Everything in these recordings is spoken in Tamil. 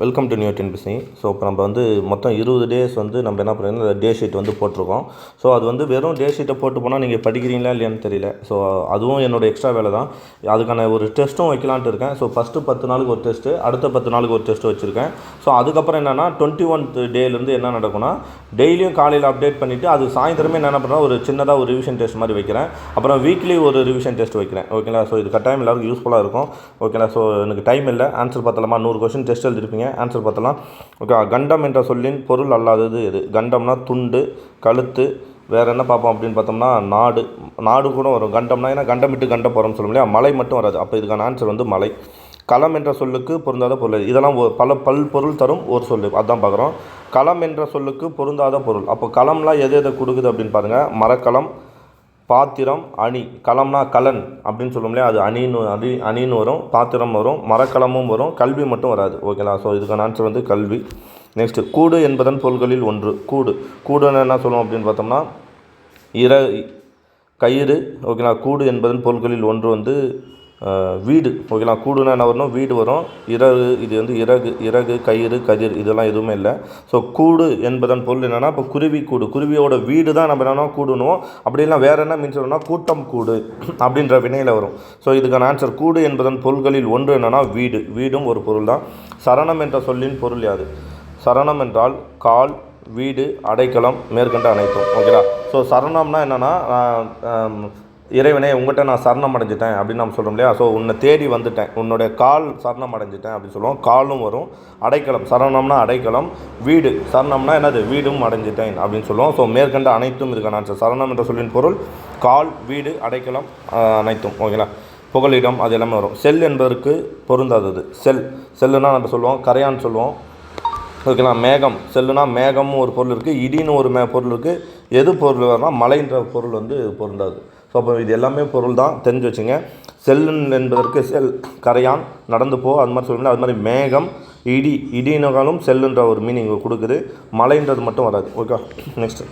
Welcome to new TNPSC. So இப்போ நம்ம வந்து மொத்தம் 20 டேஸ் வந்து நம்ம என்ன பண்ணுறோம்னா டே ஷீட் வந்து போட்டிருக்கோம். ஸோ அது வந்து வெறும் டே ஷீட்டை போட்டு போனால் நீங்கள் படிக்கிறீங்களா இல்லையான்னு தெரியல. ஸோ அதுவும் என்னோடய எக்ஸ்ட்ரா வேலை தான். அதுக்கான ஒரு டெஸ்ட்டும் வைக்கலான்ட்டு இருக்கேன். ஸோ ஃபஸ்ட்டு 10 நாளுக்கு ஒரு டெஸ்ட்டு, அடுத்த 10 நாளுக்கு ஒரு டெஸ்ட்டு வச்சுருக்கேன். ஸோ அதுக்கப்புறம் என்னென்னா 21th டேலேருந்து என்ன நடக்கும்னா டெய்லியும் காலையில் அப்டேட் பண்ணிவிட்டு அது சாயந்தரமே என்ன பண்ணுறேன் ஒரு சின்னதாக ஒரு ரிவிஷன் டெஸ்ட் மாதிரி வைக்கிறேன். அப்புறம் வீக்லி ஒரு ரிவிஷன் டெஸ்ட் வைக்கிறேன். ஓகேங்களா? ஸோ இது கட்டாயம் எல்லாருக்கும் யூஸ்ஃபுல்லாக இருக்கும். ஓகேங்களா? ஸோ எனக்கு டைம் இல்லை, ஆன்சர் பார்த்தலாமா? 100 கொஸ்டின் டெஸ்ட் எழுதிருப்பீங்க, ஆன்சர் பார்த்தலாம். ஓகே, கண்டம் என்ற சொல்லின் பொருள் அல்லாதது எது? கண்டம்னா துண்டு, கழுத்து, வேறு என்ன பார்ப்போம் அப்படின்னு பார்த்தோம்னா நாடு. நாடு கூட வரும். கண்டம்னா ஏன்னா கண்டம் விட்டு கண்டம் போகிறோம்னு சொல்ல முடியாது, மலை மட்டும் வராது. அப்போ இதுக்கான ஆன்சர் வந்து மலை. களம் என்ற சொல்லுக்கு பொருந்தாத பொருள். இதெல்லாம் பல் பொருள் தரும் ஒரு சொல்லு, அதுதான் பார்க்குறோம். களம் என்ற சொல்லுக்கு பொருந்தாத பொருள். அப்போ களம்லாம் எது எதை கொடுக்குது அப்படின்னு பாருங்கள். மரக்கலம், பாத்திரம், அணி. களம்னா கலன் அப்படின்னு சொல்லும் இல்லையா, அது அணின்னு வரும், பாத்திரம் வரும், மரக்கலமும் வரும், கல்வி மட்டும் வராது. ஓகேங்களா? ஸோ இதுக்கான ஆன்சர் வந்து கல்வி. நெக்ஸ்ட்டு, கூடு என்பதன் பொருள்களில் ஒன்று. கூடுன்னு என்ன சொல்லுவோம் அப்படின்னு பார்த்தோம்னா கயிறு. ஓகேங்களா? கூடு என்பதன் பொருள்களில் ஒன்று வந்து வீடு. ஓகேங்களா? கூடுனா என்ன வரணும்? வீடு வரும். இது வந்து இறகு, கயிறு, கதிர் இதெல்லாம் எதுவுமே இல்லை. ஸோ கூடு என்பதன் பொருள் என்னென்னா இப்போ குருவி கூடு, குருவியோட வீடு தான் நம்ம என்னென்னா கூடுனுவோம். அப்படிலாம் வேறு என்ன மீன்ஸ் வரும்னா கூட்டம் கூடு அப்படின்ற வினையில் வரும். ஸோ இதுக்கான ஆன்சர் கூடு என்பதன் பொருள்களில் ஒன்று என்னென்னா வீடு. வீடும் ஒரு பொருள் தான். சரணம் என்ற சொல்லின் பொருள் யாது? சரணம் என்றால் கால், வீடு, அடைக்கலம், மேற்கண்ட அனைத்தும். ஓகேங்களா? ஸோ சரணம்னா என்னென்னா இறைவனே உங்கள்கிட்ட நான் சரணம் அடைஞ்சிட்டேன் அப்படின்னு நம்ம சொல்கிறோம் இல்லையா. ஸோ உன்னை தேடி வந்துட்டேன், உன்னுடைய கால் சரணம் அடைஞ்சிட்டேன் அப்படின்னு சொல்லுவோம். காலும் வரும். அடைக்கலம், சரணம்னா அடைக்கலம். வீடு, சரணம்னா என்னது? வீடும் அடைஞ்சிட்டேன் அப்படின்னு சொல்லுவோம். ஸோ மேற்கண்ட அனைத்தும் இதுக்கான ஆன்சர். சரணம் என்ற சொல்லின் பொருள் கால், வீடு, அடைக்கலம், அனைத்தும். ஓகேங்களா? புகலிடம் அது எல்லாமே வரும். செல் என்பதற்கு பொருந்தாதது. செல்லுனா நம்ம சொல்லுவோம் கரையான்னு சொல்லுவோம். ஓகேங்களா? மேகம், செல்லுனா மேகமும் ஒரு பொருள் இருக்குது, இடின்னு ஒரு பொருள் இருக்குது. எது பொருள் வரனா மலைன்ற பொருள் வந்து பொருந்தாது. ஸோ அப்போ இது எல்லாமே பொருள் தான், தெரிஞ்சு வச்சுங்க. செல்லுன் என்பதற்கு கரையான், நடந்து போ, அது மாதிரி சொல்லுங்கள். அது மாதிரி மேகம், இடினாலும் செல்லுன்ற ஒரு மீனிங் கொடுக்குது. மலைன்றது மட்டும் வராது. ஓகே, நெக்ஸ்ட்,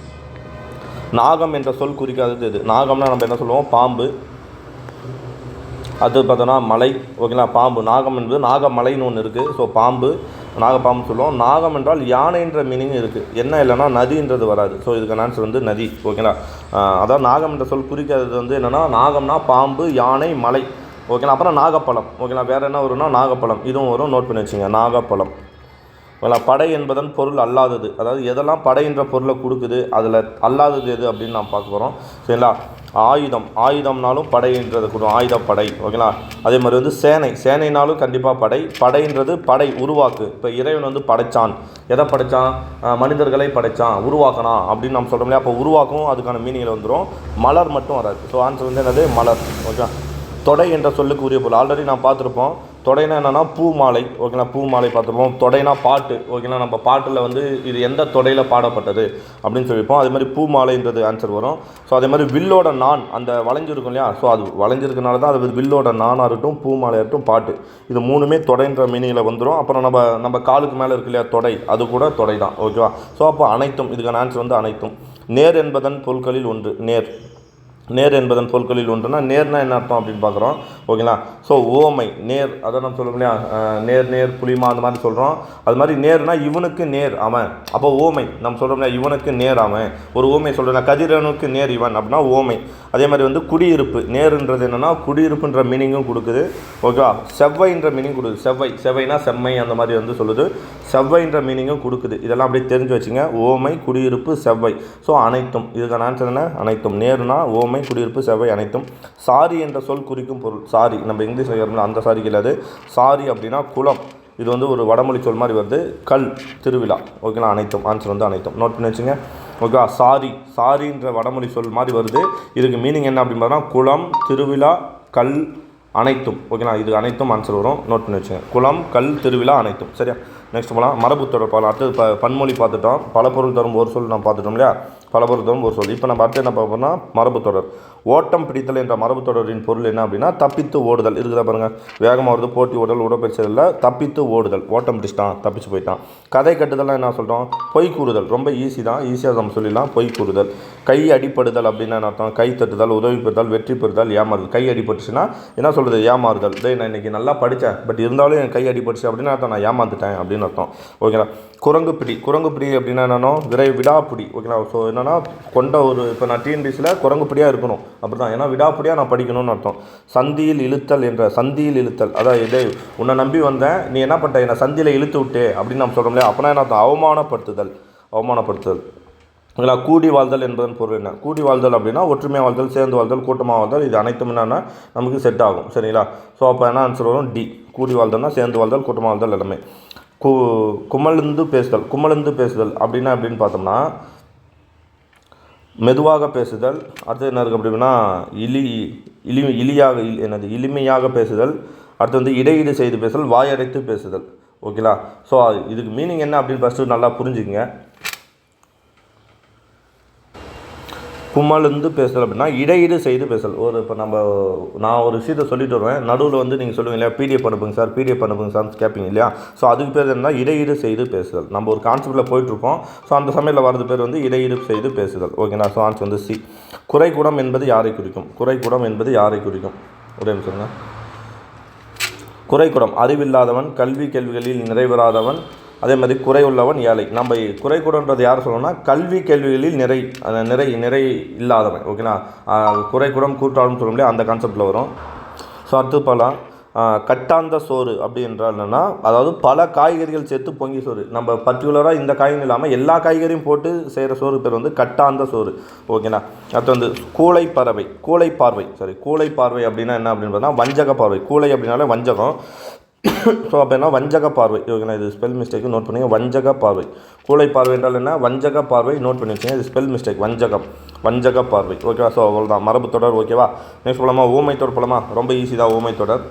நாகம் என்ற சொல் குறிக்காதது எது? நாகம்னா நம்ம என்ன சொல்லுவோம்? பாம்பு. அது பார்த்தோன்னா மலை. ஓகேங்களா? பாம்பு, நாகம் என்பது நாகமலைன்னு ஒன்று இருக்குது. ஸோ பாம்பு, நாகப்பாம்பு சொல்லுவோம். நாகம் என்றால் யானைன்ற மீனிங் இருக்குது. என்ன இல்லைன்னா நதின்றது வராது. ஸோ இதுக்கான ஆன்சர் வந்து நதி. ஓகேங்களா? அதாவது நாகம் என்ற சொல் குறிக்காதது வந்து என்னென்னா நாகம்னா பாம்பு, யானை, மலை. ஓகேங்களா? அப்புறம் நாகப்பழம். ஓகேங்களா? வேறு என்ன வரும்னா நாகப்பழம், இதுவும் வரும். நோட் பண்ணி வச்சுங்க, நாகப்பழம். ஓகேங்களா? படை என்பதன் பொருள் அல்லாதது. அதாவது எதெல்லாம் படைன்ற பொருளை கொடுக்குது, அதில் அல்லாதது எது அப்படின்னு நாம் பார்க்க போகிறோம். சரிங்களா? ஆயுதம்னாலும் படைன்றது கொடுக்கும், ஆயுதப்படை. ஓகேங்களா? அதே மாதிரி வந்து சேனைனாலும் கண்டிப்பாக படைன்றது படை, உருவாக்கு. இப்போ இறைவன் வந்து படைத்தான், எதை படைத்தான்? மனிதர்களை படைத்தான், உருவாக்கணும் அப்படின்னு நம்ம சொல்கிறோம் இல்லையா. அப்போ உருவாக்கும் அதுக்கான மீனிங்கில் வந்துடும். மலர் மட்டும் வராது. ஸோ ஆன்சர் வந்து என்னது? மலர். ஓகே, தொடை என்ற சொல்லுக்கு உரிய பொருள் ஆல்ரெடி நான் பார்த்துருப்போம். தொடைனா என்னென்னா பூ மாலை. ஓகேங்களா? பூ மாலை பார்த்துருப்போம். தொடைனா பாட்டு. ஓகேங்களா? நம்ம பாட்டில் வந்து இது எந்த தொடையில் பாடப்பட்டது அப்படின்னு சொல்லியிருப்போம். அதே மாதிரி பூ மாலைன்றது ஆன்சர் வரும். ஸோ அதே மாதிரி வில்லோட நான், அந்த வளைஞ்சிருக்கும் இல்லையா. ஸோ அது வளைஞ்சிருக்கனால தான் அது வில்லோட நானாக இருக்கட்டும், பூ மாலையாக இருக்கட்டும், பாட்டு, இது மூணுமே தொடைன்ற மீனிங்கில் வந்துடும். அப்புறம் நம்ம காலுக்கு மேலே இருக்கு இல்லையா தொடை, அது கூட தொடை தான். ஓகேவா? ஸோ அப்போ அனைத்தும், இதுக்கான ஆன்சர் வந்து அனைத்தும். நேர் என்பதன் பொருட்களில் ஒன்று. நேர் என்பதன் பொருட்களில் ஒன்றுனா நேர்னா என்ன அர்த்தம் அப்படின்னு பார்க்குறோம். ஓகேங்களா? ஸோ ஓமை, நேர், அதை நம்ம சொல்லுவோம் இல்லையா, நேர் புளிமா அந்த மாதிரி சொல்கிறோம். அது மாதிரி நேர்னா இவனுக்கு நேர் அவன். அப்போ ஓமை நம்ம சொல்கிறோம் இல்லையா, இவனுக்கு நேர் அவன். ஒரு ஓமை சொல்கிறேன், கதிரவனுக்கு நேர் இவன் அப்படின்னா ஓமை. அதே மாதிரி வந்து குடியிருப்பு, நேருன்றது என்னென்னா குடியிருப்புன்ற மீனிங்கும் கொடுக்குது. ஓகேவா? செவ்வைன்ற மீனிங் கொடுக்குது. செவ்வைனா செம்மை அந்த மாதிரி வந்து சொல்லுது. செவ்வைன்ற மீனிங்கும் கொடுக்குது. இதெல்லாம் அப்படியே தெரிஞ்சு வச்சுங்க. ஓமை, குடியிருப்பு, செவ்வை. ஸோ அனைத்தும், இதுக்கான ஆன்சர் என்ன? அனைத்தும். நேருனா ஓமை, குடியிருப்பு, செவ்வை, அனைத்தும். சாரி என்ற சொல் குறிக்கும் பொருள். சாரி நம்ம இங்கிலீஷில் கேட்போம்ல, அந்த சாரி கிடையாது. சாரி அப்படின்னா குளம். இது வந்து ஒரு வடமொழி சொல் மாதிரி வருது. கல், திருவிழா. ஓகேங்களா? அனைத்தும். ஆன்சர் வந்து அனைத்தும். நோட் பண்ணி வச்சுங்க. ஓகே, சாரின்ற வடமொழி சொல் மாதிரி வருது. இதுக்கு மீனிங் என்ன அப்படின்னு பார்த்தா குளம், திருவிழா, கல், அனைத்தும். ஓகேங்களா? இது அனைத்தும் ஆன்சர் வரும். நோட் பண்ணி வச்சுங்க. குளம், கல், திருவிழா, அனைத்தும். சரியா? நெக்ஸ்ட் போகலாம். மரபு தொடர் பார்க்கலாம். அடுத்து பன்மொழி பார்த்துட்டோம். பல பொருள் தரும் ஒரு சொல் நான் பார்த்துட்டோம் இல்லையா. பலபொருத்தம் ஒரு சொல். இப்போ நம்ம அடுத்து என்ன பார்ப்போம்னா மரபு தொடர். ஓட்டம் பிடித்தல் என்ற மரபு தொடரின் பொருள் என்ன அப்படின்னா தப்பித்து ஓடுதல். இருக்குதா பாருங்கள், வேகமாக வருது, போட்டி ஓடுதல், உடற்பயிற்சியில் தப்பித்து ஓடுதல், ஓட்டம் பிடிச்சிட்டான், தப்பிச்சு போயிட்டான். கதை கட்டுதல்லாம் என்ன சொல்கிறோம், பொய் கூறுதல். ரொம்ப ஈஸி தான், ஈஸியாக நம்ம சொல்லிடலாம். பொய் கூறுதல். கை அடிப்படுதல் அப்படின்னா என்ன அர்த்தம், கை தட்டுதல், உதவி பெறுதல், வெற்றி பெறுதல், ஏமாறுதல். கை அடிபட்டுச்சுன்னா என்ன சொல்கிறது, ஏமாறுதல். நான் இன்றைக்கி நல்லா படித்தேன், பட் இருந்தாலும் என் கை அடிபட்டுச்சு அப்படின்னு அர்த்தம், நான் ஏமாந்துட்டேன் அப்படின்னு அர்த்தம். ஓகேங்களா. குரங்கு பிடி. குரங்கு பிடி அப்படின்னா என்னென்னா விடாப்பிடி. ஓகேங்களா. ஸோ என்னென்னா கொண்ட ஒரு, இப்போ நான் டிஎன்பிசியில் குரங்கு பிடியாக இருக்கணும் அப்படி தான், ஏன்னா விடாப்பிடியாக நான் படிக்கணும்னு அர்த்தம். சந்தியில் இழுத்தல் என்ற, சந்தியில் இழுத்தல், அதான் இதே உன்னை நம்பி வந்தேன், நீ என்ன பண்ணிட்ட, என்னை சந்தியில் இழுத்து விட்டே அப்படின்னு நம்ம சொல்கிறோம் இல்லையா. அப்போனா என்ன அர்த்தம், அவமானப்படுத்துதல். அவமானப்படுத்துதல். ஓகேங்களா. கூடி வாழ்தல் என்பதன் பொருள் என்ன, கூடி வாழ்தல் அப்படின்னா ஒற்றுமையாக வாழ்தல், சேர்ந்து வாழ்தல், கூட்டமாக வாழ்தல். இது அனைத்தும் என்னென்னா நமக்கு செட் ஆகும். சரிங்களா. ஸோ அப்போ என்ன ஆன்சர் வரும், டி. கூடி வாழ்தல்னா சேர்ந்து வாழ்தல், கூட்டமாக வாழ்தல் எல்லாமே. குமழ்ந்து பேசுதல். குமழ்ந்து பேசுதல் அப்படின்னா அப்படின்னு பார்த்தோம்னா மெதுவாக பேசுதல். அடுத்து என்ன இருக்குது அப்படின்னா இளிமையாக பேசுதல். அடுத்து வந்து இடையீடு செய்து பேசுதல், வாயடைத்து பேசுதல். ஓகேங்களா. ஸோ இதுக்கு மீனிங் என்ன அப்படின்னு ஃபஸ்ட்டு நல்லா புரிஞ்சுக்கங்க. குமழ்ந்து பேசுதல் அப்படின்னா இடையீடு செய்து பேசல். இப்போ நான் ஒரு விஷயத்தை சொல்லிட்டு வருவேன், நடுவில் வந்து நீங்கள் சொல்லுவீங்க இல்லையா, பிடிஎஃப் அனுப்புங்க சார், பிடிஎஃப் அனுப்புங்க சார்னு கேட்பீங்க இல்லையா. ஸோ அதுக்கு பேர் என்ன, இடையீடு செய்து பேசுதல். நம்ம ஒரு கான்செப்ட்டில் போயிட்டுருப்போம், ஸோ அந்த சமயத்தில் வரது பேர் வந்து இடையீடு செய்து பேசுதல். ஓகேங்களா. ஸோ ஆன்சர் வந்து சி. குறைக்கூடம் என்பது யாரை குறிக்கும், குறைக்கூடம் என்பது யாரை குறிக்கும், ஒரே நிமிஷங்க. குறைக்கூடம் அறிவில்லாதவன், கல்வி கேள்விகளில் நிறைவேறாதவன், அதே மாதிரி குறை உள்ளவன், ஏழை. நம்ம குறை கூடன்றது யார் சொல்லணும்னா கல்வி கேள்விகளில் நிறை இல்லாதவன். ஓகேங்களா. குறை கூடம் கூட்டாளன்னு சொல்ல முடியாது, அந்த கான்செப்டில் வரும். ஸோ அடுத்து பார்க்கலாம். கட்டாந்த சோறு அப்படி என்றால் என்னென்னா, அதாவது பல காய்கறிகள் சேர்த்து பொங்கி சோறு. நம்ம பர்டிகுலராக இந்த காய்கறி இல்லாமல் எல்லா காய்கறியும் போட்டு செய்கிற சோறு பேர் வந்து கட்டாந்த சோறு. ஓகேண்ணா. அடுத்து வந்து கூளை பார்வை அப்படின்னா என்ன அப்படின்னு பார்த்தா வஞ்சக பார்வை. கூளை அப்படின்னாலே வஞ்சகம். ஸோ அப்போ என்ன, வஞ்சக பார்வை. ஓகேண்ணா. இது ஸ்பெல் மிஸ்டேக்கு நோட் பண்ணிங்க, வஞ்சக பார்வை. கூளை பார்வை என்றால் என்ன, வஞ்சக பார்வை. நோட் பண்ணி வச்சுங்க, இது ஸ்பெல் மிஸ்டேக், வஞ்சக பார்வை. ஓகேவா. ஸோ அவ்வளோதான் மரபு தொடர். ஓகேவா. நெக்ஸ்ட் போலாமா, ஊமை தொடர் போலாமா. ரொம்ப ஈஸி தான் ஊமை தொடர்.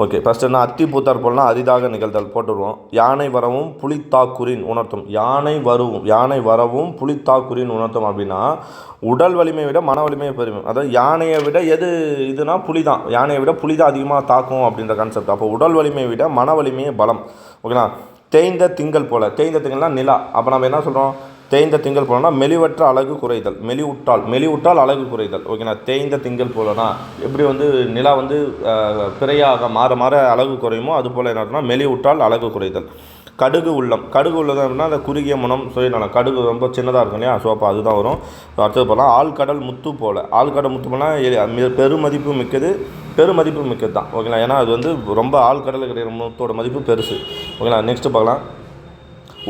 ஓகே. ஃபஸ்ட்டு என்ன, அத்தி பூத்தார் போலனா அரிதாக நிகழ்தல் போட்டுருவோம். யானை வரவும் புலித்தாக்குரின் உணர்த்தும். யானை வரவும் புலித்தாக்குரின் உணர்த்தும் அப்படின்னா உடல் வலிமையை விட மன வலிமையை பெருமை. அதாவது யானையை விட எது இதுனா புலி தான், யானையை விட புலி தான் அதிகமாக தாக்கும் அப்படின்ற கான்செப்ட். அப்போ உடல் வலிமையை விட மன வலிமையை பலம். ஓகேங்களா. தேய்ந்த திங்கள் போல. தேய்ந்த திங்கள்லாம் நிலா. அப்போ நம்ம என்ன சொல்கிறோம், தேய்ந்த திங்கள் போலனா மெலிவற்ற அழகு குறைதல். மெலிவுட்டால் அழகு குறைதல். ஓகேண்ணா. தேய்ந்த திங்கள் போலனா எப்படி வந்து நிலா வந்து பிறையாக மாற அழகு குறையுமோ அது போல் என்ன, மெலிவுட்டால் அழகு குறைதல். கடுகு உள்ளம் அப்படின்னா அந்த குறுகிய மனம், சுயநலம். கடுகு ரொம்ப சின்னதாக இருக்கும் இல்லையா. ஸோ அப்போ அதுதான் வரும். அடுத்தது போகலாம். ஆழ்கடல் முத்து போல் பெருமதிப்பு மிக்கது தான். ஓகேங்களா. ஏன்னா அது வந்து ரொம்ப ஆழ்கடல் கிடைக்கிற முத்தோட மதிப்பு பெருசு. ஓகேங்களா. நெக்ஸ்ட்டு பார்க்கலாம்.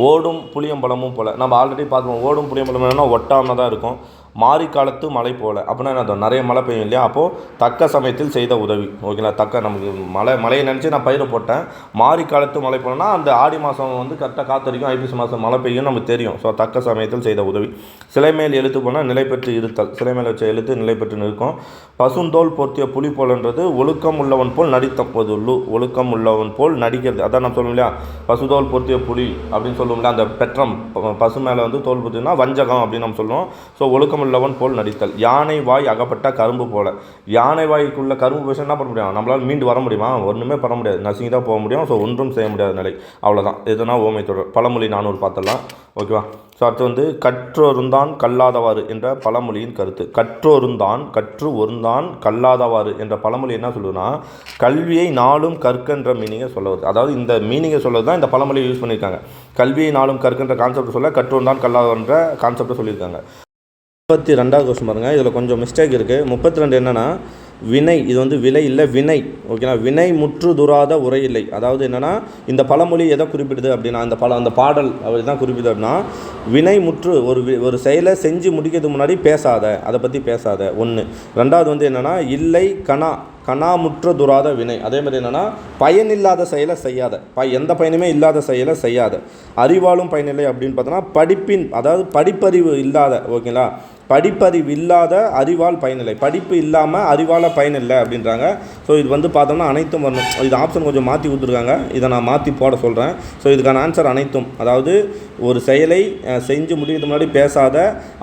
ஓடும் புளியம்பழமும் போல். நம்ம ஆல்ரெடி பார்த்துருவோம், ஓடும் புளியம்பழம் என்னன்னா ஒட்டாமல் தான் இருக்கும். மாரி காலத்து மழை போல் அப்படின்னா என்ன, நிறைய மழை பெய்யும் இல்லையா. அப்போது தக்க சமயத்தில் செய்த உதவி. ஓகேங்களா. நமக்கு மழையை நினச்சி நான் பயிரை போட்டேன். மாரி காலத்து மழை போலனா அந்த ஆடி மாதம் வந்து கரெக்டாக காத்தடிக்கும், ஐப்பசி மாதம் மழை பெய்யும் நமக்கு தெரியும். ஸோ தக்க சமயத்தில் செய்த உதவி. சிலை மேல் எழுத்து போனால் நிலை பெற்று இருத்தல். சிலை மேல் வச்ச எழுத்து நிலை பெற்று நிற்கும். பசுந்தோல் போர்த்திய புலி போலன்றது ஒழுக்கம் உள்ளவன் போல் நடித்தம். ஒழுக்கம் உள்ளவன் போல் நடிக்கிறது. அதான் நம்ம சொல்லுவோம் இல்லையா, பசுதோல் போர்த்திய புலி அப்படின்னு சொல்லுவோம்ல. அந்த பெற்றம் பசு மேலே வந்து தோல் போர்த்தினா வஞ்சகம் அப்படின்னு நம்ம சொல்லுவோம். ஸோ ஒழுக்கம் உள்ளவன் போல் நடித்தல். யானை வாய் அகப்பட்ட கரும்பு போல. யானை வாய்க்குள்ள கரும்பு பேச என்ன பண்ண முடியும், நம்மளால் மீண்டு வர முடியுமா, ஒன்றுமே பண்ண முடியாது, நசுங்கி தான் போக முடியும். ஸோ ஒன்றும் செய்ய முடியாத நிலை, அவ்வளோதான். எதுனா ஓமை தொடர். பழமொழி 400 பார்த்துடலாம். ஓகேவா. ஸோ அடுத்து வந்து கற்றொருந்தான் கல்லாதவாறு என்ற பழமொழியின் கருத்து. கற்று ஒருந்தான் கல்லாதவாறு என்ற பழமொழி என்ன சொல்லுதுன்னா, கல்வியை நாளும் கற்கன்ற மீனிங்கை சொல்ல வருது. அதாவது இந்த மீனிங்கை சொல்வது தான் இந்த பழமொழியை யூஸ் பண்ணியிருக்காங்க. கல்வியை நாளும் கற்கன்ற கான்செப்ட் சொல்ல கற்றொருந்தான் கல்லாதவன்ற கான்செப்டை சொல்லியிருக்காங்க. 32வது கொஸ்டின் பாருங்கள். இதில் கொஞ்சம் மிஸ்டேக் இருக்குது. 32 என்னென்னா வினை. இது வந்து விலை இல்லை, வினை. ஓகேனா. வினை முற்று துராத உரை இல்லை. அதாவது என்னென்னா இந்த பழமொழி எதை குறிப்பிடுது அப்படின்னா, அந்த பாடல் அப்படி தான் குறிப்பிடுது அப்படின்னா, வினை முற்று ஒரு செயலை செஞ்சு முடிக்கிறதுக்கு முன்னாடி பேசாத, அதை பற்றி பேசாத ஒன்று. ரெண்டாவது வந்து என்னென்னா இல்லை கனாமுற்ற துராத வினை. அதே மாதிரி என்னென்னா பயனில்லாத செயலை செய்யாத, எந்த பயனுமே இல்லாத செயலை செய்யாத. அறிவாலும் பயனில்லை அப்படின்னு பார்த்தோன்னா படிப்பின், அதாவது படிப்பறிவு இல்லாத, ஓகேங்களா, படிப்பறிவு இல்லாத அறிவால் பயனில்லை, படிப்பு இல்லாமல் அறிவால் பயனில்லை அப்படின்றாங்க. ஸோ இது வந்து பார்த்தோம்னா அனைத்தும் வரணும். இது ஆப்ஷன் கொஞ்சம் மாற்றி கொடுத்துருக்காங்க, இதை நான் மாற்றி போட சொல்கிறேன். ஸோ இதுக்கான ஆன்சர் அனைத்தும், அதாவது ஒரு செயலை செஞ்சு முடிக்கிறதுக்கு முன்னாடி பேசாத,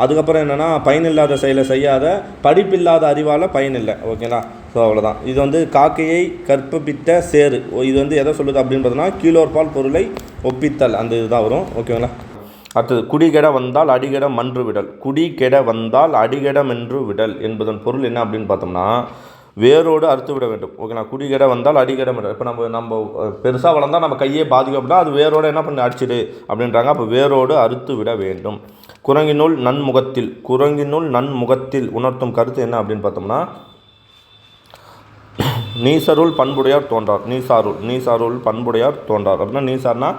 அதுக்கப்புறம் என்னென்னா பயனில்லாத செயலை செய்யாத, படிப்பில்லாத அறிவால் பயனில்லை, ஓகேங்களா. ஸோ அவ்வளோதான். இது வந்து காக்கையை கற்பித்த சேரு, இது வந்து எதை சொல்லுது அப்படின்னு பார்த்தோன்னா கீழோர்பால் பொருளை ஒப்பித்தல், அந்த இதுதான் வரும், ஓகேங்களா. அடுத்தது குடிகெட வந்தால் அடிகெட மன்று விடல். குடிகெட வந்தால் அடிகெட மென்று விடல் என்பதன் பொருள் என்ன அப்படின்னு பார்த்தோம்னா வேரோடு அறுத்து விட வேண்டும், ஓகேண்ணா. குடிகெட வந்தால் அடிகெட விடல். இப்போ நம்ம பெருசாக வளர்ந்தால் நம்ம கையே பாதிக்கப்பட்டால் அது வேரோடு என்ன பண்ணி அடிச்சிடு அப்படின்றாங்க. அப்போ வேரோடு அறுத்து விட வேண்டும். குரங்கினுள் நன்முகத்தில், குரங்கினுள் நன்முகத்தில் உணர்த்தும் கருத்து என்ன அப்படின்னு பார்த்தோம்னா நீசருள் பண்புடையார் தோன்றார். நீசாருள் பண்புடையார் தோன்றார் அப்படின்னா நீசார்னா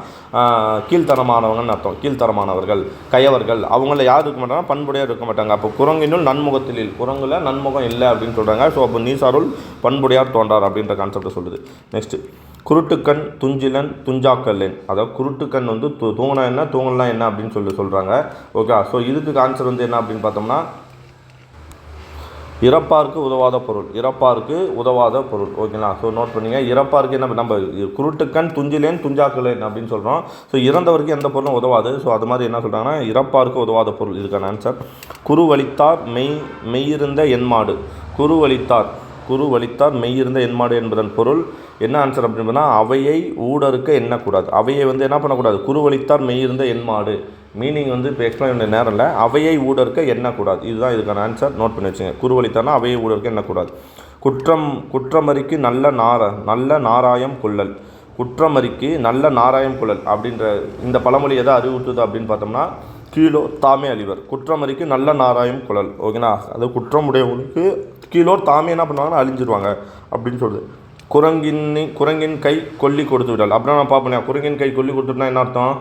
கீழ்த்தரமானவங்கன்னு அர்த்தம். கீழ்த்தரமானவர்கள், கயவர்கள், அவங்கள யார் இருக்க மாட்டாங்கன்னா பண்புடையார் இருக்க மாட்டாங்க. அப்போ குரங்கினுள் நன்முகத்தில், குரங்குல நன்முகம் இல்லை அப்படின்னு சொல்கிறாங்க. ஸோ அப்போ நீசாருள் பண்புடையார் தோன்றார் அப்படின்ற கான்செப்டை சொல்லுது. நெக்ஸ்ட்டு குருட்டுக்கண் துஞ்சிலன் துஞ்சாக்கல்லேன். அதாவது குருட்டுக்கண் வந்து தூங்கினா என்ன, தூங்கலாம் என்ன அப்படின்னு சொல்கிறாங்க, ஓகே. ஸோ இதுக்கு ஆன்சர் வந்து என்ன அப்படின்னு பார்த்தோம்னா இறப்பாருக்கு உதவாத பொருள், இறப்பாருக்கு உதவாத பொருள், ஓகேங்களா. ஸோ நோட் பண்ணிங்க. இறப்பாருக்கு என்ன, நம்ம குருட்டுக்கண் துஞ்சிலேன் துஞ்சாக்கலேன் அப்படின்னு சொல்கிறோம். ஸோ இறந்தவருக்கு எந்த பொருளும் உதவாது. ஸோ அது மாதிரி என்ன சொல்கிறாங்கன்னா இறப்பாருக்கு உதவாத பொருள். இதுக்கான ஆன்சர் குருவளித்தார் மெய்யிருந்த என்மாடு. குருவளித்தார் மெய்யிருந்த என்மாடு என்பதன் பொருள் என்ன ஆன்சர் அப்படின்னு பார்த்தா அவையை ஊடறுக்க எண்ணக்கூடாது. அவையை வந்து என்ன பண்ணக்கூடாது, குருவளித்தார் மெய்யிருந்த என்மாடு. மீனிங் வந்து இப்போ எக்ஸ்பிளைன் பண்ண நேரம் இல்லை. அவையை ஊடறுக்க எண்ணக்கூடாது, இதுதான் இதுக்கான ஆன்சர். நோட் பண்ணி வச்சுங்க. குருவளித்தார்னா அவையை ஊடறுக்க எண்ணக்கூடாது. குற்றமறிக்கு நல்ல நாராயம் கொள்ளல். குற்றமறிக்கு நல்ல நாராயம் கொள்ளல் அப்படின்ற இந்த பழமொழி எதை அறிவுறுத்துது அப்படின்னு பார்த்தோம்னா கீழோர் தாமே அழிவர். குற்றமறிக்கு நல்ல நாராயம் கொள்ளல், ஓகேண்ணா. அது குற்றமுடையவங்களுக்கு கீழோர் தாமே என்ன பண்ணுவாங்கன்னா அழிஞ்சிருவாங்க அப்படின்னு சொல்லுது. குரங்கின் கை கொல்லி கொடுத்து விடல் அப்படின்னா நான் பார்ப்பேன். குரங்கின் கை கொல்லி கொடுத்துட்டுனா என்ன அர்த்தம்,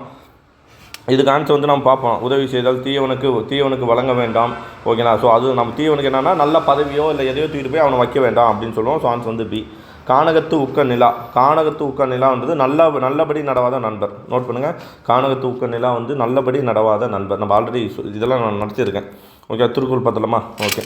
இதுக்கு ஆன்சர் வந்து நம்ம பார்ப்போம். உதவி செய்தால் தீயவனுக்கு வழங்க வேண்டாம், ஓகேண்ணா. ஸோ அது நம்ம தீயவனுக்கு என்னென்னா நல்ல பதவியோ இல்லை எதையோ தூக்கிட்டு போய் அவனை வைக்க வேண்டாம் அப்படின்னு சொல்லுவோம். ஸோ ஆன்சர் வந்து பி. கானகத்து உக்க நிலான்றது நல்லபடி நடவாத நண்பர். நோட் பண்ணுங்கள். கானகத்து உக்க நிலா வந்து நல்லபடி நடவாத நண்பர். நம்ம ஆல்ரெடி இதெல்லாம் நான் நடத்தியிருக்கேன், ஓகே. திருக்குறள் பார்த்தலாமா, ஓகே.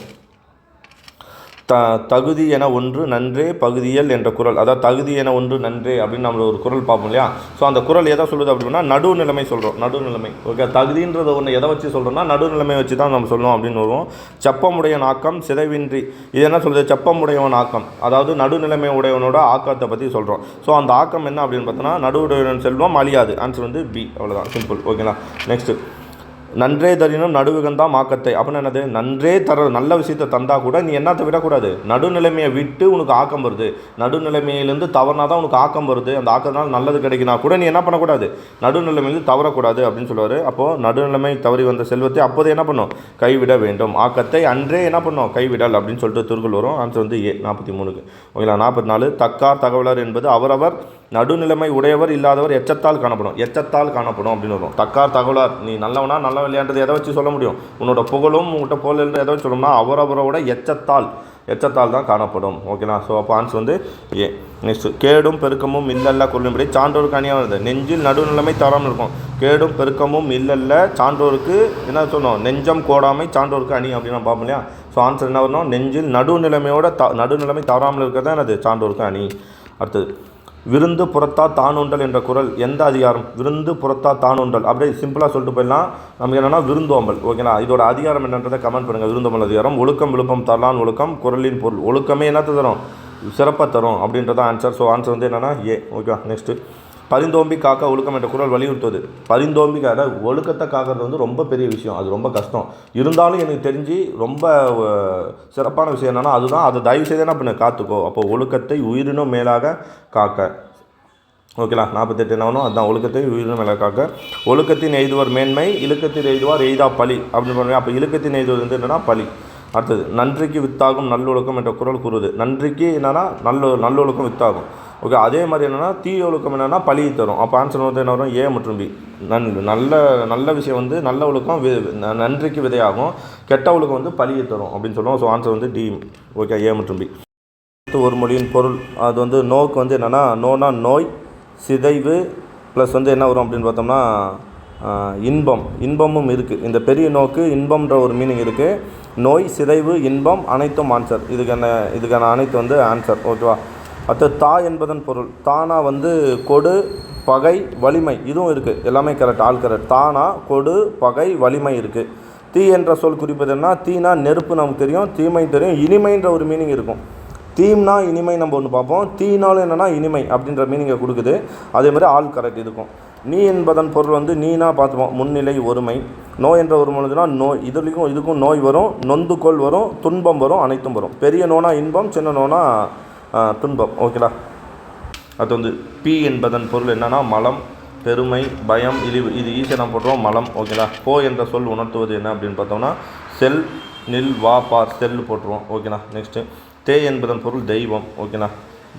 தகுதி என ஒன்று நன்றே பகுதியல் என்ற குறள். அதாவது தகுதி என ஒன்று நன்றே அப்படின்னு நம்ம ஒரு குறள் பார்ப்போம் இல்லையா. ஸோ அந்த குறள் எதை சொல்லுது அப்படின்னா நடுநிலைமை சொல்கிறோம், நடுநிலைமை, ஓகே. தகுதின்றது ஒன்று எதை வச்சு சொல்கிறோம்னா நடுநிலைமை வச்சு தான் நம்ம சொல்லணும் அப்படின்னு வருவோம். செப்பமுடைய ஆக்கம் சிதைவின்றி, இது என்ன சொல்கிறது, செப்பமுடையவன் ஆக்கம், அதாவது நடுநிலைமை உடையவனோட ஆக்கத்தை பற்றி சொல்கிறோம். ஸோ அந்த ஆக்கம் என்ன அப்படின்னு பார்த்தோன்னா நடுவுடையவன் செல்வம் அழியாது. ஆன்சர் வந்து பி, அவ்வளோதான், சிம்பிள், ஓகேங்களா. நெக்ஸ்ட்டு நன்றே தரினும் நடுவுகந்தான் ஆக்கத்தை. அப்படின்னா என்னது, நன்றே நல்ல விஷயத்தை தந்தால் கூட நீ என்னத்தை விடக்கூடாது, நடுநிலைமையை விட்டு உனக்கு ஆக்கம் வருது, நடுநிலைமையிலேருந்து தவறினா தான் உனக்கு ஆக்கம் வருது, அந்த ஆக்கத்தினால் நல்லது கிடைக்கினா கூட நீ என்ன பண்ணக்கூடாது, நடுநிலைமையிலேருந்து தவறக்கூடாது அப்படின்னு சொல்லுவார். அப்போது நடுநிலைமை தவறி வந்த செல்வத்தை அப்போது என்ன பண்ணும், கைவிட வேண்டும். ஆக்கத்தை அன்றே என்ன பண்ணும், கைவிடல் அப்படின்னு சொல்லிட்டு திருக்குறள் வரும். ஆன்சர் வந்து ஏ, 43க்கு, ஓகேங்களா. 44 தக்கார் தகவலர் என்பது அவரவர் நடுநிலைமை உடையவர் இல்லாதவர் எச்சத்தால் காணப்படும் அப்படின்னு வரும். தக்கார் தகவலார், நீ நல்லவனா நல்ல விளையாண்டது எதை வச்சு சொல்ல முடியும், உன்னோட புகழும் உங்கள்கிட்ட புகழ் எதை வச்சு சொல்லணும்னா அவரவரோட எச்சத்தால் தான் காணப்படும், ஓகேண்ணா. ஸோ அப்போ ஆன்சர் வந்து ஏ. நெக்ஸ்ட்டு கேடும் பெருக்கமும் இல்லல்ல கொள்ளும்படி சான்றோருக்கு அணியாக வருது. நெஞ்சில் நடுநிலைமை தவறாமல் இருக்கும். கேடும் பெருக்கமும் இல்லல்ல சான்றோருக்கு என்ன சொல்லணும், நெஞ்சம் கோடாமை சான்றோருக்கு அணி அப்படின்னு நான் பார்ப்போம் இல்லையா. ஸோ ஆன்சர் என்ன வரணும், நெஞ்சில் நடுநிலைமை தவறாமல் இருக்கிறதா என்னது, சான்றோருக்கு அணி. அடுத்தது விருந்து புறத்தா தானுண்டல் என்ற குறள் எந்த அதிகாரம், விருந்து புறத்தா தானுண்டல் அப்படியே சிம்பிளாக சொல்லிட்டு போயிடலாம். நமக்கு என்னென்னா விருந்தோம்பல், ஓகேங்களா. இதோட அதிகாரம் என்னன்றதை கமெண்ட் பண்ணுங்கள். விருந்தோம்பல் அதிகாரம். ஒழுக்கம் விழுப்பம் தரலான் ஒழுக்கம் குறளின் பொருள். ஒழுக்கமே என்னத்தை தரும், சிறப்பாக தரும் அப்படின்றதான் ஆன்சர். ஸோ ஆன்சர் வந்து என்னென்னா ஏ, ஓகே. நெக்ஸ்ட்டு பரிந்தோம்பி காக்க ஒழுக்கம் என்ற குறள் வலியுறுத்துவது. பரிந்தோம்பிக்காக ஒழுக்கத்தை காக்கிறது வந்து ரொம்ப பெரிய விஷயம், அது ரொம்ப கஷ்டம். இருந்தாலும் எனக்கு தெரிஞ்சு ரொம்ப சிறப்பான விஷயம் என்னென்னா அதுதான், அதை தயவு செய்து என்ன பண்ண காத்துக்கோ. அப்போ ஒழுக்கத்தை உயிரினும் மேலாக காக்க, ஓகேலா. 48 என்ன ஆகணும், அதுதான் ஒழுக்கத்தை உயிரினும் மேலாக காக்க. ஒழுக்கத்தின் எய்துவர் மேன்மை, இழுக்கத்தில் எய்துவார் எய்தா பழி அப்படின்னு சொல்லுவாங்க. அப்போ இழுக்கத்தின் எய்துவது வந்து என்னென்னா பழி. அடுத்தது நன்றிக்கு வித்தாகும் நல்லொழுக்கம் என்ற குறள் கூறுது. நன்றிக்கு என்னென்னா நல்லொழுக்கம் வித்தாகும், ஓகே. அதே மாதிரி என்னென்னா தீய ஒழுக்கம் என்னென்னா பழியை தரும். அப்போ ஆன்சர் வந்து என்ன வரும், ஏ மற்றும் பி. நல்ல விஷயம் வந்து நல்ல ஒழுக்கம் நன்றிக்கு விதையாகும், கெட்ட ஒழுக்கம் வந்து பழியை தரும் அப்படின்னு சொல்லுவோம். ஸோ ஆன்சர் வந்து டி, ஓகே, ஏ மற்றும் பி. ஒரு மொழியின் பொருள் அது வந்து நோக்கு வந்து என்னென்னா நோனா நோய், சிதைவு ப்ளஸ் வந்து என்ன வரும் அப்படின்னு பார்த்தோம்னா இன்பம். இன்பமும் இருக்குது. இந்த பெரிய நோக்கு இன்பம்ன்ற ஒரு மீனிங் இருக்குது. நோய், சிதைவு, இன்பம் அனைத்தும் ஆன்சர். இதுக்கான அனைத்து வந்து ஆன்சர். ஓகேவா? அடுத்து தா என்பதன் பொருள். தானா வந்து கொடு, பகை, வலிமை. இதுவும் இருக்குது. எல்லாமே கரெக்ட், ஆல் கரெக்ட். தானா கொடு, பகை, வலிமை இருக்குது. தீ என்ற சொல் குறிப்பது என்ன? தீனா நெருப்பு நமக்கு தெரியும், தீமை தெரியும். இனிமைன்ற ஒரு மீனிங் இருக்கும். தீம்னா இனிமை நம்ம ஒன்று பார்ப்போம். தீனாலும் என்னென்னா இனிமை அப்படின்ற மீனிங்கை கொடுக்குது. அதே மாதிரி ஆல் கரெக்ட் இருக்கும். நீ என்பதன் பொருள் வந்து நீனா பார்த்துப்போம், முன்னிலை, ஒருமை. நோய் என்ற ஒரு பொழுதுனா நோய், இதுக்கும் நோய் வரும், நொந்துகோள் வரும், துன்பம் வரும், அனைத்தும் வரும். பெரிய நோனா இன்பம், சின்ன நோனா துன்பம். ஓகேடா? அது வந்து பி என்பதன் பொருள் என்னென்னா மலம், பெருமை, பயம், இழிவு. இது ஈஸியாக நம்ம போட்டுருவோம் மலம். ஓகேங்களா? போ என்ற சொல் உணர்த்துவது என்ன அப்படின்னு பார்த்தோம்னா செல், நில், வா, பார், செல் போட்டுருவோம். ஓகேண்ணா? நெக்ஸ்ட்டு தே என்பதன் பொருள் தெய்வம். ஓகேண்ணா?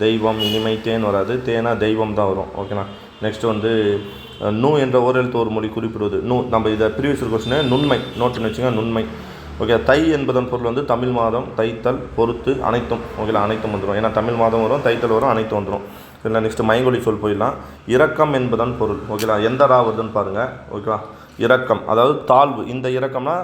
தெய்வம், இனிமை, தேன் வராது, தேனா தெய்வம் தான் வரும். ஓகேண்ணா? நெக்ஸ்ட்டு வந்து நூ என்ற ஓரெழுத்து ஒரு மொழி குறிப்பிடுவது. நூ நம்ம இதை ப்ரீவியஸ் கொஸ்டினு நுண்மை நோட்டுன்னு வச்சுங்க, நுண்மை. ஓகே. தை என்பதன் பொருள் வந்து தமிழ் மாதம், தைத்தல், பொறுத்து, அனைத்தும். ஓகேங்களா? அனைத்தும் வந்துடும். ஏன்னா தமிழ் மாதம் வரும், தைத்தல் வரும், அனைத்தும் வந்துடும். இல்லை நெக்ஸ்ட்டு மைங்கொலி சொல் போயிடலாம். இரக்கம் என்பதன் பொருள். ஓகேங்களா? எந்த ரா வருதுன்னு பாருங்கள். ஓகேவா? இரக்கம் அதாவது தாழ்வு. இந்த இரக்கம்னா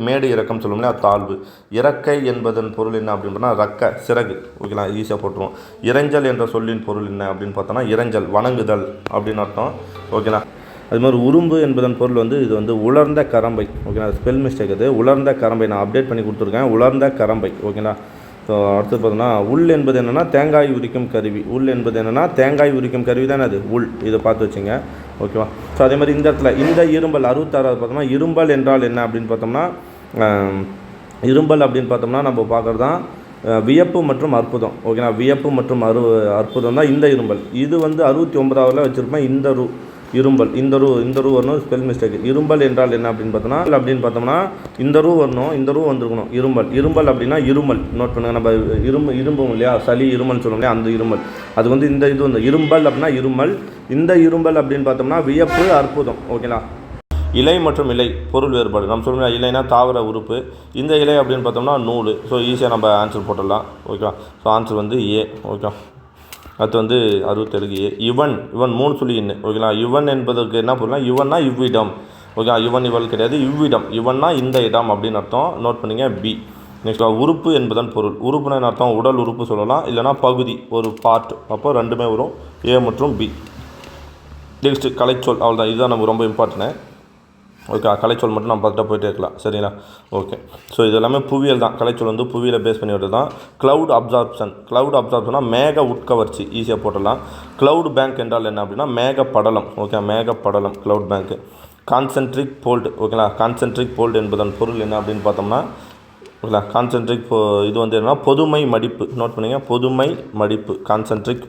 மேடு இரக்கம் சொல்லுவோம்னா தாழ்வு. இறக்கை என்பதன் பொருள் என்ன அப்படின்னு பார்த்தா ரக்க, சிறகு. ஓகேங்களா? ஈஸியாக போட்டுருவோம். இறைஞ்சல் என்ற சொல்லின் பொருள் என்ன அப்படின்னு பார்த்தோன்னா இறைஞ்சல், வணங்குதல் அப்படின்னு அர்த்தம். ஓகேங்களா? அது மாதிரி உரும்பு என்பதன் பொருள் வந்து இது வந்து உலர்ந்த கரம்பை. ஓகேங்களா? Spell mistake. அது உலர்ந்த கரம்பை, நான் அப்டேட் பண்ணி கொடுத்துருக்கேன். உலர்ந்த கரம்பை. ஓகேங்களா? ஸோ அடுத்து பார்த்தோன்னா உள் என்பது என்னென்னா தேங்காய் உரிக்கும் கருவி. உள் என்பது என்னென்னா தேங்காய் உரிக்கும் கருவி தானே அது உள். இதை பார்த்து வச்சுங்க. ஓகேவா? ஸோ அதே மாதிரி இந்த இடத்துல இந்த இரும்பல் 66 பார்த்தோம்னா இரும்பல் என்றால் என்ன அப்படின்னு பார்த்தோம்னா இரும்பல் அப்படின்னு பார்த்தோம்னா நம்ம பார்க்குறது தான் வியப்பு மற்றும் அற்புதம். ஓகேங்களா? வியப்பு மற்றும் அற்புதம் தான் இந்த இரும்பல். இது வந்து 69ல் வச்சுருப்பேன். இந்த இரும்பல், இந்த ரூ வரணும், ஸ்பெல் மிஸ்டேக். இரும்பல் என்றால் என்ன அப்படின்னு பார்த்தோம்னா இந்த ரூ வரணும், இந்த ரூ வந்துருக்கணும். இரும்பல் அப்படின்னா இருமல். நோட் பண்ணுங்கள். நம்ம இரும்பும் இல்லையா, சளி இருமல் சொல்லுவோம் இல்லையா, அந்த இருமல். அது வந்து இது வந்து இரும்பல் அப்படின்னா இருமல். இந்த இரும்பல் அப்படின்னு பார்த்தோம்னா வியப்பு, அற்புதம். ஓகேங்களா? இலை மற்றும் இலை பொருள் வேறுபாடு. நம்ம சொல்லுங்கள் இலைனா தாவர உறுப்பு. இந்த இலை அப்படின்னு பார்த்தோம்னா நூல். ஸோ ஈஸியாக நம்ம ஆன்சர் போட்டுடலாம். ஓகேவா? ஸோ ஆன்சர் வந்து ஏ. ஓகே. அடுத்து வந்து 67 இவன் 3 சொல்லி என்ன. ஓகேங்களா? இவன் என்பதற்கு என்ன பொருள்னா இவன்னா இவ்விடம். ஓகே. இவள் கிடையாது, இவ்விடம். இவன்னா இந்த இடம் அப்படின்னு அர்த்தம். நோட் பண்ணிங்க. பி. நெக்ஸ்ட் உறுப்பு என்பதன் பொருள். உறுப்புனா என்ன அர்த்தம்? உடல் உறுப்பு சொல்லலாம், இல்லைனா பகுதி, ஒரு பார்ட். அப்போ ரெண்டுமே வரும், ஏ மற்றும் பி. நெக்ஸ்ட்டு கலைச்சொல். அவ்வளோதான். இதுதான் நமக்கு ரொம்ப இம்பார்ட்டன்ட். ஓகே. கலைச்சொல் மட்டும் நம்ம பார்த்துட்டா போயிட்டே இருக்கலாம். சரிங்களா? ஓகே. ஸோ இது எல்லாமே புவியியல் தான். கலைச்சொல் வந்து புவியியலை பேஸ் பண்ணி வருது தான். க்ளவுட் அப்சார்ப்ஷன்னா மேக உட்கவர்ச்சி. ஈஸியாக போட்டலாம். க்ளவுட் பேங்க் என்றால் என்ன அப்படின்னா மேக படலம். ஓகே. மேக படலம் க்ளவுட் பேங்க்கு. Concentric bolt. ஓகேங்களா? கான்சென்ட்ரிக் போல்டு என்பதன் பொருள் என்ன அப்படின்னு பார்த்தோம்னா ஓகேங்களா? கான்சென்ட்ரிக் இது வந்து என்னன்னா பொதுமை மடிப்பு. நோட் பண்ணிங்க. பொதுமை மடிப்பு. கான்சென்ட்ரிக்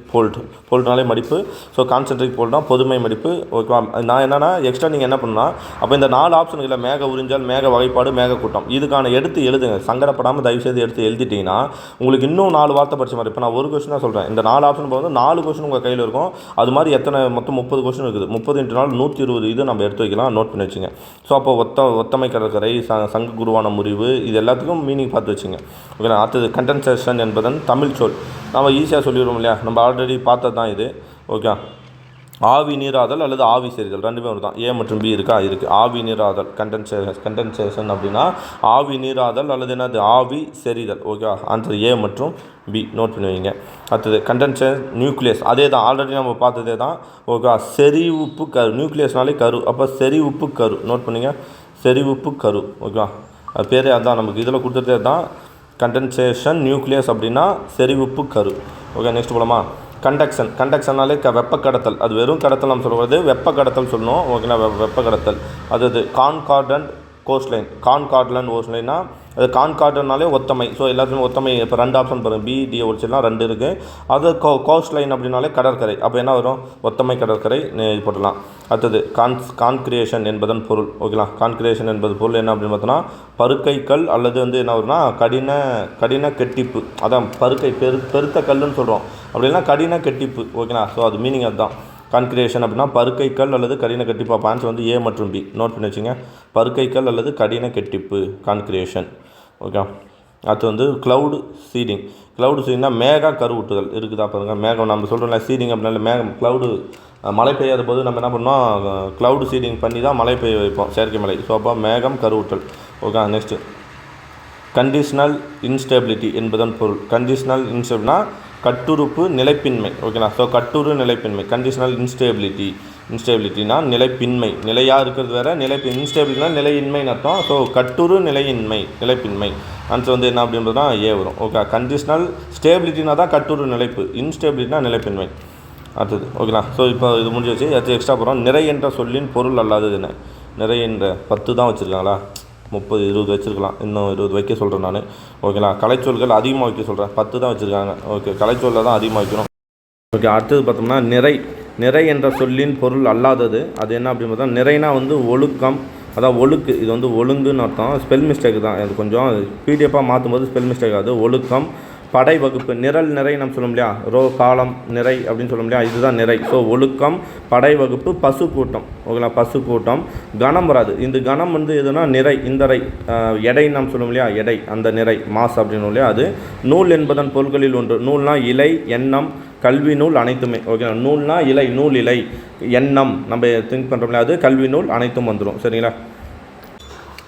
போல்டுனாலே மடிப்பு. ஸோ கான்சென்ட்ரிக் போல்டுனா பொதுமை மடிப்பு. ஓகேவா? நான் என்னென்னா எக்ஸ்ட்ரா நீங்கள் என்ன பண்ணால் அப்போ இந்த 4 ஆப்ஷன் இல்லை, மேக உறிஞ்சல், மேக வகைப்பாடு, மேக கூட்டம், இதுக்கான எடுத்து எழுதுங்க. சங்கடப்படாமல் தயவுசெய்து எடுத்து எழுதிட்டிங்கன்னா உங்களுக்கு இன்னும் 4 வார்த்தை படிச்ச மாதிரி. இப்போ நான் ஒரு கொஸ்டின் தான் சொல்கிறேன். இந்த 4 ஆப்ஷன் போது 4 கொஸ்டின் உங்கள் கையில் இருக்கும். அது மாதிரி எத்தனை மொத்தம் 30 கொஸ்டின் இருக்குது. 30 × 4 120. இது நம்ம எடுத்து வைக்கலாம். நோட் பண்ணி வச்சுங்க. ஸோ அப்போ ஒத்தமை கடற்கரை, சங்க குருவான முறிவு, இது எல்லாத்துக்கும் மீனிங் பார்த்து வச்சுங்க. ஓகே. அடுத்தது கண்டென்சேஷன் என்பதன் தமிழ் சொல். நம்ம ஈஸியாக சொல்லிடுவோம் இல்லையா, நம்ம ஆல்ரெடி பார்த்தது தான் இது. ஓகே. ஆவி நீராதல் அல்லது ஆவி செறிதல் ரெண்டுமே ஒரு தான். ஏ மற்றும் பி இருக்குது. ஆவி நீராதல் கண்டென்சேஷன் அப்படின்னா ஆவி நீராதல் அல்லது என்னது ஆவி செறிதல். ஓகே. ஆன்சர் ஏ மற்றும் பி. நோட் பண்ணுவீங்க. அடுத்தது கண்டென்சேஷன் நியூக்ளியஸ். அதே தான், ஆல்ரெடி நம்ம பார்த்ததே தான். ஓகே. செறிவுப்பு கரு. நியூக்ளியஸ்னாலே கரு. அப்போ செறிவுப்பு கரு. நோட் பண்ணிங்க. செறிவுப்பு கரு. ஓகே. அது பேரே அதுதான். நமக்கு இதில் கொடுத்ததே தான். கண்டென்சேஷன் நியூக்ளியஸ் அப்படின்னா செறிவுப்பு கரு. ஓகே. நெக்ஸ்ட் போலாமா? கண்டக்ஷன்னாலே வெப்ப கடத்தல். அது வெறும் கடத்தல் நம்ம சொல்கிறது, வெப்ப கடத்தல் சொல்லணும். ஓகேங்களா? வெப்ப கடத்தல். அது கான்கார்டன்ட் கோஸ்ட்லைன். கான்கார்டன்ட் கோஸ்ட்லைன்னா அது கான்கார்டன்னாலே ஒத்தமை. ஸோ எல்லாத்துலேயும் ஒத்தமை. இப்போ 2 ஆப்ஷன் பாருங்கள், பி டி ஒழிச்சலாம் 2 இருக்குது. அது கோஸ்ட்லைன் அப்படின்னாலே கடற்கரை. அப்போ என்ன வரும்? ஒத்தமை கடற்கரை இது போட்டலாம். அடுத்தது கான்கிரியேஷன் என்பதன் பொருள். ஓகேங்களா? கான்கிரியேஷன் என்பது பொருள் என்ன அப்படின்னு பார்த்தோன்னா பருக்கை கல் அல்லது வந்து என்ன வரும்னா கடின கெட்டிப்பு. அதான் பருக்கை பெருத்த கல்லுன்னு சொல்கிறோம். அப்படின்னா கடின கெட்டிப்பு. ஓகேங்களா? ஸோ அது மீனிங் அதுதான். கான்கிரியேஷன் அப்படின்னா பருக்கை கல் அல்லது கடின கெட்டிப்பு. அப்போ ஆன்சர் வந்து ஏ மற்றும் பி. நோட் பண்ணி வச்சுங்க. பருக்கை கல் அல்லது கடின கெட்டிப்பு, கான்கிரியேஷன். ஓகே. அடுத்து வந்து க்ளவுடு சீடிங். க்ளவுடு சீடிங்னா மேக கருவூட்டுதல் இருக்குதா பாருங்கள். மேகம் நம்ம சொல்கிறோம்ல சீடிங் அப்படின்னால மேகம் க்ளவுடு மழை பெய்யாத போது நம்ம என்ன பண்ணோம், க்ளவுடு சீடிங் பண்ணி தான் மழை பெய்ய வைப்போம், செயற்கை மழை. ஸோ அப்போ மேகம் கருவூட்டல். ஓகே. நெக்ஸ்ட்டு கண்டிஷ்னல் இன்ஸ்டெபிலிட்டி என்பதன் பொருள். கண்டிஷ்னல் இன்ஸ்டெபிலிட்டினா கட்டுறுப்பு நிலைப்பின்மை. ஓகேங்களா. ஸோ கட்டுறு நிலைப்பின்மை. கண்டிஷ்னல் இன்ஸ்டெபிலிட்டினா நிலைப்பின்மை. நிலையாக இருக்கிறது வேறு, இன்ஸ்டெபிலிட்டினா நிலையின்மைன்னு அர்த்தம். ஸோ கட்டுறு நிலைப்பின்மை. ஆன்சர் வந்து என்ன அப்படின்றதுனா ஏ வரும். ஓகே. கண்டிஷ்னல் ஸ்டேபிலிட்டினா தான் கட்டுறு நிலைப்பு, இன்ஸ்டெபிலிட்டினா நிலைப்பின்மை. அடுத்தது ஓகேங்களா. ஸோ இப்போ இது முடிஞ்சிச்சு. எக்ஸ்ட்ரா போகிறோம். நிறை என்ற சொல்லின் பொருள் அல்லாதது என்ன? நிறை என்ற 10 தான் வச்சுருக்காங்களா, 30 20 வச்சுருக்கலாம், இன்னும் 20 வைக்க சொல்கிறேன் நான். ஓகேங்களா. கலைச்சொல்கள் அதிகமாக வைக்க சொல்கிறேன், 10 தான் வச்சுருக்காங்க. ஓகே. கலைச்சொல்லில் தான் அதிகமாக வைக்கணும். ஓகே. அடுத்தது பார்த்தோம்னா நிறை என்ற சொல்லின் பொருள் அல்லாதது அது என்ன அப்படின்னு பார்த்தா, நிறைனா வந்து ஒழுக்கம், அதான் ஒழுக்கு. இது வந்து ஒழுங்குன்னு அர்த்தம். ஸ்பெல் மிஸ்டேக் தான் இது, கொஞ்சம் பிடிஎஃபாக மாற்றும் போது ஸ்பெல் மிஸ்டேக் ஆகுது. ஒழுக்கம், படை வகுப்பு, நிறை நம்ம சொல்லும் இல்லையா, காலம் நிறை அப்படின்னு சொல்லும் இல்லையா, இதுதான் நிறை. ஸோ ஒழுக்கம், படை வகுப்பு, பசு கூட்டம். ஓகேங்களா. பசு கூட்டம். கணம் வராது. இந்த கணம் வந்து எதுனா நிறை, இந்த எடை நம்ம சொல்லும் இல்லையா, எடை, அந்த நிறை மாஸ் அப்படின்னு இல்லையா அது. நூல் என்பதன் பொருள்களில் ஒன்று. நூல்னா இலை, எண்ணம், கல்வி நூல் அனைத்துமே. ஓகேங்களா. நூல்னா இலை, நூல் இலை, எண்ணம் நம்ம திங்க் பண்ணுறோம்ல அது, கல்வி நூல் அனைத்தும் வந்துடும். சரிங்களா.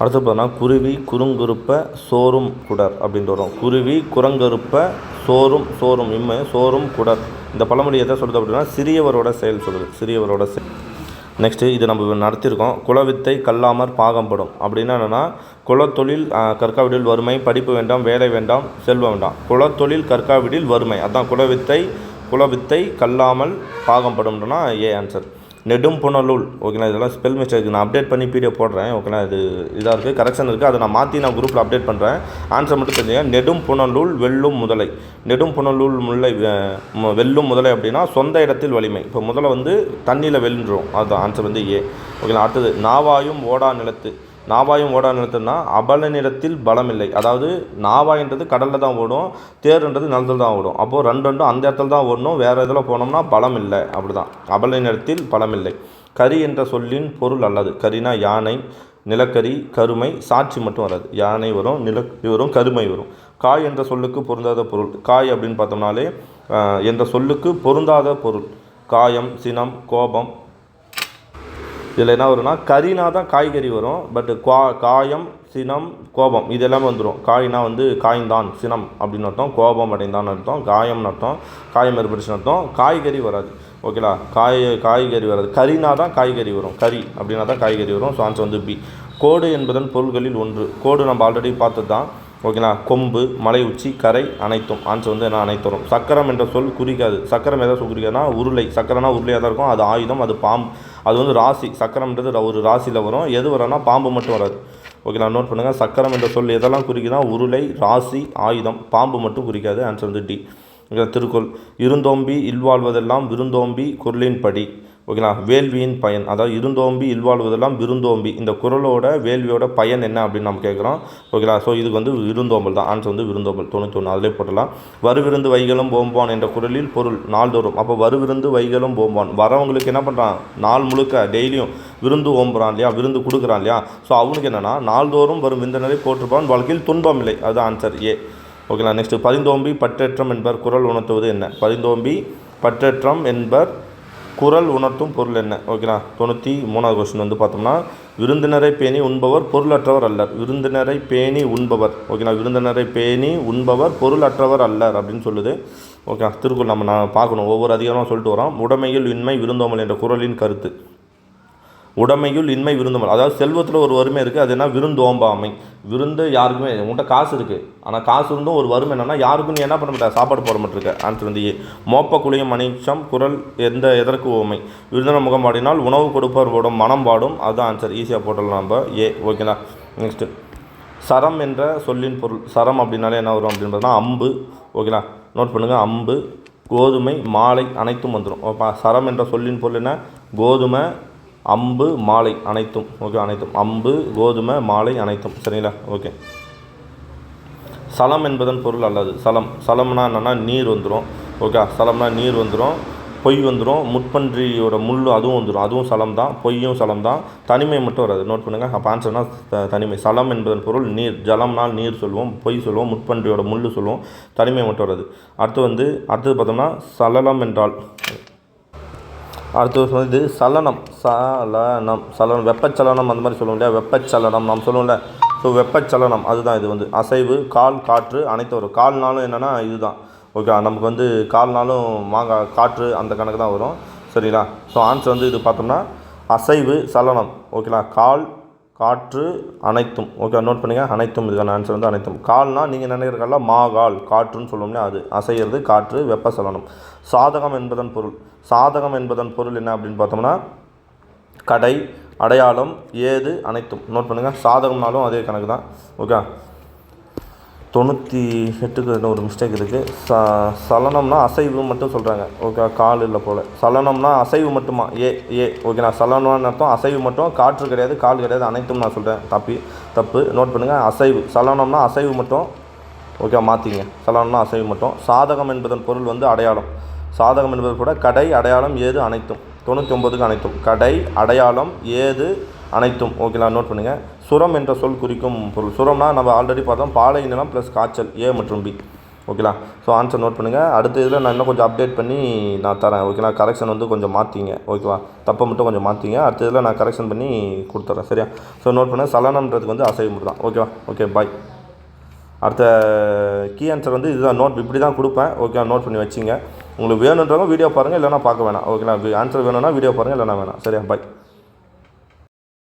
அடுத்து பார்த்தோன்னா குருவி குறுங்குறுப்ப சோறும் குடர் அப்படின்ட்டு வரும். குருவி குரங்கறுப்ப சோறும் இம்மை சோறும் குடர். இந்த பழமொழி எதை சொல்லுது அப்படின்னா சிறியவரோட செயல் சொல்லுது, சிறியவரோட செயல். நெக்ஸ்ட்டு இது நம்ம நடத்தியிருக்கோம். குலவித்தை கல்லாமற் பாகம்படும் அப்படின்னா என்னென்னா, குலத்தொழில் கற்காவிடில் வறுமை, படிப்பு வேண்டாம், வேலை வேண்டாம், செல்வம் வேண்டாம். குலத்தொழில் கற்காவிடில் வறுமை, அதுதான் குலவித்தை கல்லாமல் பாகம்படும்னா ஏ ஆன்சர். நெடும் புனலூல். ஓகேங்களா. இதெல்லாம் ஸ்பெல் மிஸ்டேக், நான் அப்டேட் பண்ணி பிடிஎஃப் போடுறேன். ஓகேங்களா. இது இதாக இருக்குது, கரெக்ஷன் இருக்குது, அதை நான் மாற்றி நான் குரூப்பில் அப்டேட் பண்ணுறேன். ஆன்சர் மட்டும் தெரிஞ்சுங்க. நெடும் புனலூல் வெல்லும் முதலை. நெடும் புனலூல் வெல்லும் முதலை அப்படின்னா சொந்த இடத்தில் வலிமை. இப்போ முதலை வந்து தண்ணியில் வெல்லுன்றோம், அதுதான் ஆன்சர் வந்து ஏ. ஓகேங்களா. அடுத்தது நாவாயும் ஓடா நிலத்து. நாவாயும் ஓடா நிலத்துனா அபல நிலத்தில் பலம் இல்லை. அதாவது நாவாயின்றது கடலில் தான் ஓடும், தேர்ன்றது நிலத்தில் தான் ஓடும். அப்போது ரெண்டும் அந்த இடத்துல தான் ஓடணும், வேறு இதில் போனோம்னா பலம் இல்லை, அப்படி தான். அபல நிலத்தில் பலம் இல்லை. கரி என்ற சொல்லின் பொருள் அல்லது. கரினா யானை, நிலக்கரி, கருமை, சாட்சி மட்டும் வராது. யானை வரும், நிலக்கரி வரும், கருமை வரும். காய் என்ற சொல்லுக்கு பொருந்தாத பொருள். காய் அப்படின்னு பார்த்தோம்னாலே என்ற சொல்லுக்கு பொருந்தாத பொருள். காயம், சினம், கோபம். இதில் என்ன வரும்னா கரினா தான் காய்கறி வரும், பட்டு காயம், சினம், கோபம் இது எல்லாமே வந்துடும். காய்னா வந்து காய்ந்தான், சினம் அப்படின்னு அர்த்தம், கோபம் அடைந்தான் அர்த்தம், காயம்னு அர்த்தம், காயம் ஏற்படுச்சுன்னு அர்த்தம். காய்கறி வராது. ஓகேலா. காய்கறி வராது. கரினா தான் காய்கறி வரும், கறி அப்படின்னா தான் காய்கறி வரும். ஸோ ஆன்சர் வந்து பி. கோடு என்பதன் பொருள்களில் ஒன்று. கோடு நம்ம ஆல்ரெடி பார்த்தது தான். ஓகேங்களா. கொம்பு, மலை உச்சி, கரை அனைத்தும். ஆன்சர் வந்து என்ன அனைத்து வரும். சக்கரம் என்ற சொல் குறிக்காது. சக்கரம் எதை குறிக்காதுன்னா உருளை. சக்கரம்னா உருளையாக தான் இருக்கும், அது ஆயுதம், அது பாம்பு, அது வந்து ராசி. சக்கரம்ன்றது ஒரு ராசியில் வரும். எது வரனா பாம்பு மட்டும் வராது. ஓகேங்களா. நோட் பண்ணுங்கள். சக்கரம் என்ற சொல் எதெல்லாம் குறிக்குதுன்னா உருளை, ராசி, ஆயுதம், பாம்பு மட்டும் குறிக்காது. ஆன்சர் வந்து டி. திருக்குறள். இருந்தோம்பி இல்வாழ்வதெல்லாம் விருந்தோம்பி குரலின் படி. ஓகேங்களா. வேள்வியின் பயன், அதாவது இருந்தோம்பி இல்வாழ்வதெல்லாம் விருந்தோம்பி, இந்த குறளோட வேள்வியோட பயன் என்ன அப்படின்னு நம்ம கேட்குறோம். ஓகேங்களா. ஸோ இதுக்கு வந்து விருந்தோம்பல் தான். ஆன்சர் வந்து விருந்தோம்பல். 91 அதிலே போட்டலாம். வருவிருந்து வைகளும் போம்பான் என்ற குறளில் பொருள் நாள்தோறும். அப்போ வருவிருந்து வைகளும் போம்பான், வரவங்களுக்கு என்ன பண்ணுறான், நாள் முழுக்க டெய்லியும் விருந்து ஓம்புறான் இல்லையா, விருந்து கொடுக்குறான் இல்லையா. ஸோ அவனுக்கு என்னென்னா நாள்தோறும் வரும் விருந்தினரை போற்றுப்பான், வாழ்க்கையில் துன்பம் இல்லை. அதுதான் ஆன்சர் ஏ. ஓகேங்களா. நெக்ஸ்ட்டு பதிந்தோம்பி பற்றேற்றம் என்பர் குறள் உணர்த்துவது என்ன? பதிந்தோம்பி பற்றேற்றம் என்பர் குறள் உணர்த்தும் பொருள் என்ன? ஓகேங்களா. 93வது கொஸ்டின் வந்து பார்த்தோம்னா விருந்தினரை பேணி உண்பவர் பொருளற்றவர் அல்லர். விருந்தினரை பேணி உண்பவர். ஓகேங்களா. விருந்தினரை பேணி உண்பவர் பொருளற்றவர் அல்லர் அப்படின்னு சொல்லுது. ஓகே. திருக்குறள் நான் பார்க்கணும், ஒவ்வொரு அதிகாரமாக சொல்லிட்டு வரோம். உடைமையில் இன்மை விருந்தோமல் என்ற குறளின் கருத்து. உடைமையுள் இன்மை விருந்தோம்பல், அதாவது செல்வத்தில் ஒரு வறுமை இருக்குது, அது என்ன விருந்தோம்பாமை. விருந்து யாருக்குமே, உங்கள்கிட்ட காசு இருக்குது, ஆனால் காசு இருந்தும் ஒரு வறுமை என்னென்னா யாருக்கும் நீ என்ன பண்ண மாட்டேன், சாப்பாடு போட மாட்டிருக்க. ஆன்சர் வந்து ஏ. மோப்ப குளியும் மணிச்சம் குரல் எதற்கு ஓமை. விருந்தினர் முகம் பாடினால் உணவு கொடுப்பவர் போடும் மனம் பாடும், அதுதான் ஆன்சர். ஈஸியாக போட்டலாம் நம்ம ஏ. ஓகேங்களா. நெக்ஸ்ட்டு சரம் என்ற சொல்லின் பொருள். சரம் அப்படின்னாலே என்ன வரும் அப்படின்னு பார்த்தா அம்பு. ஓகேங்களா. நோட் பண்ணுங்கள். அம்பு, கோதுமை, மாலை அனைத்தும் வந்துடும். ஓப்பா. சரம் என்ற சொல்லின் பொருள் என்ன? கோதுமை, அம்பு, மாலை அனைத்தும். ஓகே. அனைத்தும். அம்பு, கோதுமை, மாலை அனைத்தும். சரிங்களா. ஓகே. சலம் என்பதன் பொருள் அல்லது. சலம்னா என்னென்னா நீர் வந்துடும். ஓகே. சலம்னா நீர் வந்துடும். பொய் வந்துடும், முட்பன்றியோட முள் அதுவும் வந்துடும், அதுவும் சலம் தான், பொய்யும் சலம் தான், தனிமை மட்டும் வராது. நோட் பண்ணுங்கள். அப்போ ஆன்சர்னா தனிமை. சலம் என்பதன் பொருள் நீர், ஜலம்னால் நீர் சொல்லுவோம், பொய் சொல்லுவோம், முட்பன்றியோட முள் சொல்லுவோம், தனிமை மட்டும் வராது. அடுத்தது பார்த்தோம்னா சலனம் என்றால், அடுத்தது இது சலனம். சலனம் வெப்பச்சலனம் அந்த மாதிரி சொல்லுவோம் இல்லையா, வெப்பச்சலனம் நாம் சொல்லுவோம்ல. ஸோ வெப்பச்சலனம் அதுதான். இது அசைவு, கால், காற்று அனைத்து வரும். கால்னாலும் என்னென்னா இதுதான். ஓகே, நமக்கு கால்னாலும் காற்று அந்த கணக்கு தான் வரும். சரிங்களா? ஸோ ஆன்சர் இது பார்த்தோம்னா அசைவு, சலனம். ஓகேங்களா? கால், காற்று அனைத்தும். ஓகே, நோட் பண்ணுங்கள். அனைத்தும் இதுக்கான ஆன்சர் அனைத்தும். கால்னால் நீங்கள் நினைக்கிறக்கால கால் காற்றுன்னு சொல்லுவோம்னா அது அசைகிறது, காற்று, வெப்பசலனம். சாதகம் என்பதன் பொருள் என்ன அப்படின்னு பார்த்தோம்னா கடை, அடையாளம், ஏது, அனைத்தும். நோட் பண்ணுங்கள். சாதகம்னாலும் அதே கணக்கு தான். ஓகே, 98க்கு ஒரு மிஸ்டேக் இருக்குது. சலனம்னா அசைவு மட்டும் சொல்கிறாங்க. ஓகே, கால் இல்லை போல். சலனம்னா அசைவு மட்டுமா? ஓகேண்ணா. சலனம்னு அர்த்தம் அசைவு மட்டும், காற்று கிடையாது, கால் கிடையாது, அனைத்தும் நான் சொல்கிறேன். தப்பு. நோட் பண்ணுங்கள். அசைவு. சலனம்னா அசைவு மட்டும். ஓகே, மாற்றிங்க. சலனம்னா அசைவு மட்டும். சாதகம் என்பதன் பொருள் அடையாளம். சாதகம் என்பது கூட கடை, அடையாளம், ஏது, அனைத்தும். 99க்கு அனைத்தும். கடை, அடையாளம், ஏது, அனைத்தும். ஓகேங்களா? நோட் பண்ணுங்கள். சுரம் என்ற சொல் குறிக்கும் பொருள். சுரம்னா நம்ம ஆல்ரெடி பார்த்தோம், பாலை நிலம் ப்ளஸ் காய்ச்சல், ஏ மற்றும் பி. ஓகேங்களா? ஸோ ஆன்சர் நோட் பண்ணுங்கள். அடுத்த இதில் நான் இன்னும் கொஞ்சம் அப்டேட் பண்ணி நான் தரேன். ஓகேங்களா? கரெக்ஷன் கொஞ்சம் மாற்றிங்க. ஓகேவா? தப்பை மட்டும் கொஞ்சம் மாற்றிங்க. அடுத்த இதில் நான் கரெக்ஷன் பண்ணி கொடுத்துட்றேன். சரியா? ஸோ நோட் பண்ணுங்கள். சலனம்ன்றதுக்கு அசைவு மட்டும் தான். ஓகேவா? ஓகே, பாய். அடுத்த கீ ஆன்சர் இதுதான். நோட் இப்படி தான் கொடுப்பேன். ஓகே, நோட் பண்ணி வச்சிங்க. உங்களுக்கு வேணுன்றவங்க வீடியோ பாருங்கள், இல்லைனா பார்க்க வேணாம். ஓகேங்களா? ஆன்சர் வேணும்னா வீடியோ பாருங்கள், இல்லைனா வேணாம். சரியா? பாய்.